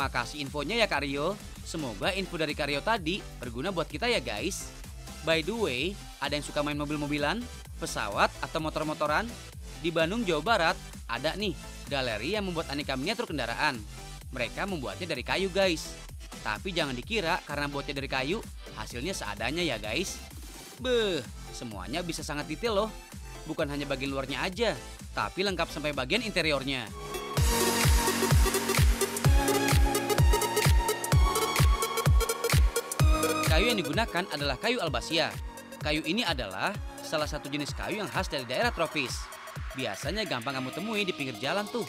Terima kasih infonya ya Kak Rio. Semoga info dari Kak Rio tadi berguna buat kita ya guys. By the way, ada yang suka main mobil-mobilan, pesawat atau motor-motoran? Di Bandung, Jawa Barat, ada nih galeri yang membuat aneka miniatur kendaraan. Mereka membuatnya dari kayu guys. Tapi jangan dikira karena buatnya dari kayu, hasilnya seadanya ya guys. Beuh, semuanya bisa sangat detail loh. Bukan hanya bagian luarnya aja, tapi lengkap sampai bagian interiornya. Kayu yang digunakan adalah kayu albasia. Kayu ini adalah salah satu jenis kayu yang khas dari daerah tropis. Biasanya gampang kamu temui di pinggir jalan tuh.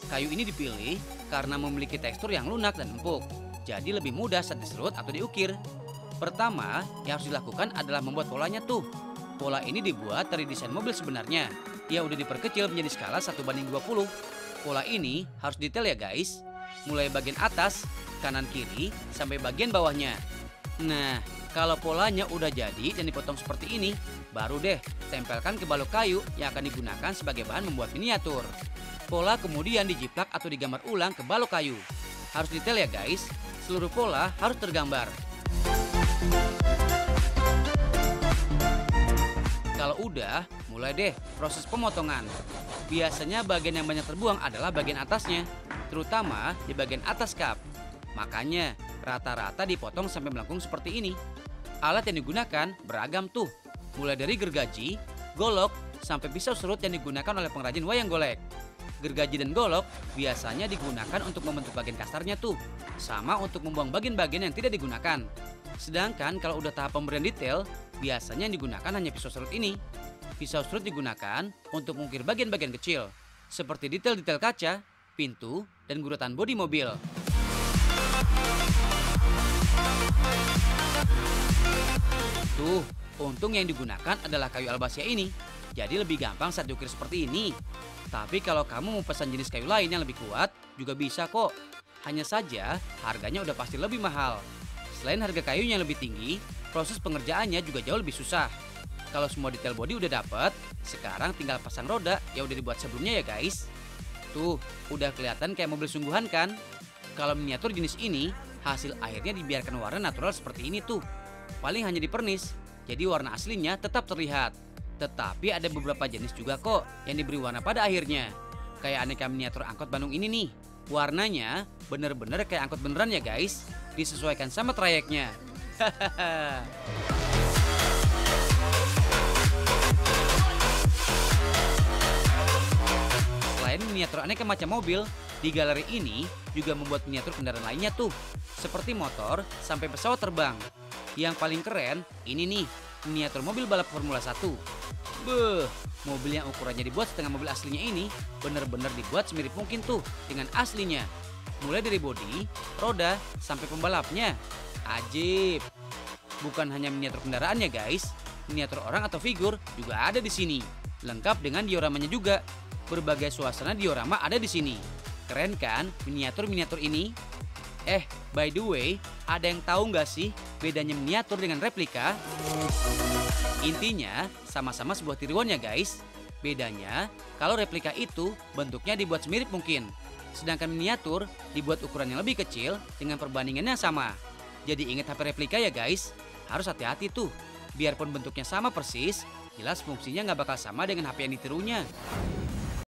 Kayu ini dipilih karena memiliki tekstur yang lunak dan empuk. Jadi lebih mudah saat diserut atau diukir. Pertama, yang harus dilakukan adalah membuat polanya tuh. Pola ini dibuat dari desain mobil sebenarnya. Yang udah diperkecil menjadi skala 1:20. Pola ini harus detail ya guys. Mulai bagian atas, kanan kiri, sampai bagian bawahnya. Nah, kalau polanya udah jadi dan dipotong seperti ini, baru deh tempelkan ke balok kayu yang akan digunakan sebagai bahan membuat miniatur. Pola kemudian dijiplak atau digambar ulang ke balok kayu. Harus detail ya guys, seluruh pola harus tergambar. Kalau udah, mulai deh proses pemotongan. Biasanya bagian yang banyak terbuang adalah bagian atasnya, terutama di bagian atas kap. Makanya rata-rata dipotong sampai melengkung seperti ini. Alat yang digunakan beragam tuh, mulai dari gergaji, golok, sampai pisau serut yang digunakan oleh pengrajin wayang golek. Gergaji dan golok biasanya digunakan untuk membentuk bagian kasarnya tuh, sama untuk membuang bagian-bagian yang tidak digunakan. Sedangkan kalau udah tahap pemberian detail, biasanya yang digunakan hanya pisau serut ini. Pisau serut digunakan untuk mengukir bagian-bagian kecil, seperti detail-detail kaca, pintu, dan guratan bodi mobil. Tuh, untung yang digunakan adalah kayu albasia ini, jadi lebih gampang saat diukir seperti ini. Tapi kalau kamu mau pesan jenis kayu lain yang lebih kuat, juga bisa kok. Hanya saja, harganya udah pasti lebih mahal. Selain harga kayunya yang lebih tinggi, proses pengerjaannya juga jauh lebih susah. Kalau semua detail bodi udah dapet, sekarang tinggal pasang roda yang udah dibuat sebelumnya ya guys. Tuh, udah kelihatan kayak mobil sungguhan kan? Kalau miniatur jenis ini, hasil akhirnya dibiarkan warna natural seperti ini tuh. Paling hanya dipernis, jadi warna aslinya tetap terlihat. Tetapi ada beberapa jenis juga kok yang diberi warna pada akhirnya. Kayak aneka miniatur angkot Bandung ini nih. Warnanya bener-bener kayak angkot beneran ya guys. Disesuaikan sama trayeknya. Selain miniatur aneka macam mobil, di galeri ini juga membuat miniatur kendaraan lainnya tuh. Seperti motor sampai pesawat terbang. Yang paling keren ini nih, miniatur mobil balap Formula 1. Beuh, mobil yang ukurannya dibuat setengah mobil aslinya ini bener-bener dibuat semirip mungkin tuh dengan aslinya. Mulai dari bodi, roda, sampai pembalapnya. Ajib. Bukan hanya miniatur kendaraan ya guys, miniatur orang atau figur juga ada di sini. Lengkap dengan dioramanya juga. Berbagai suasana diorama ada di sini. Keren kan miniatur-miniatur ini? By the way, ada yang tahu nggak sih bedanya miniatur dengan replika? Intinya, sama-sama sebuah tiruan ya guys. Bedanya, kalau replika itu bentuknya dibuat semirip mungkin. Sedangkan miniatur dibuat ukuran yang lebih kecil dengan perbandingan yang sama. Jadi ingat HP replika ya guys, harus hati-hati tuh. Biarpun bentuknya sama persis, jelas fungsinya nggak bakal sama dengan HP yang ditirunya.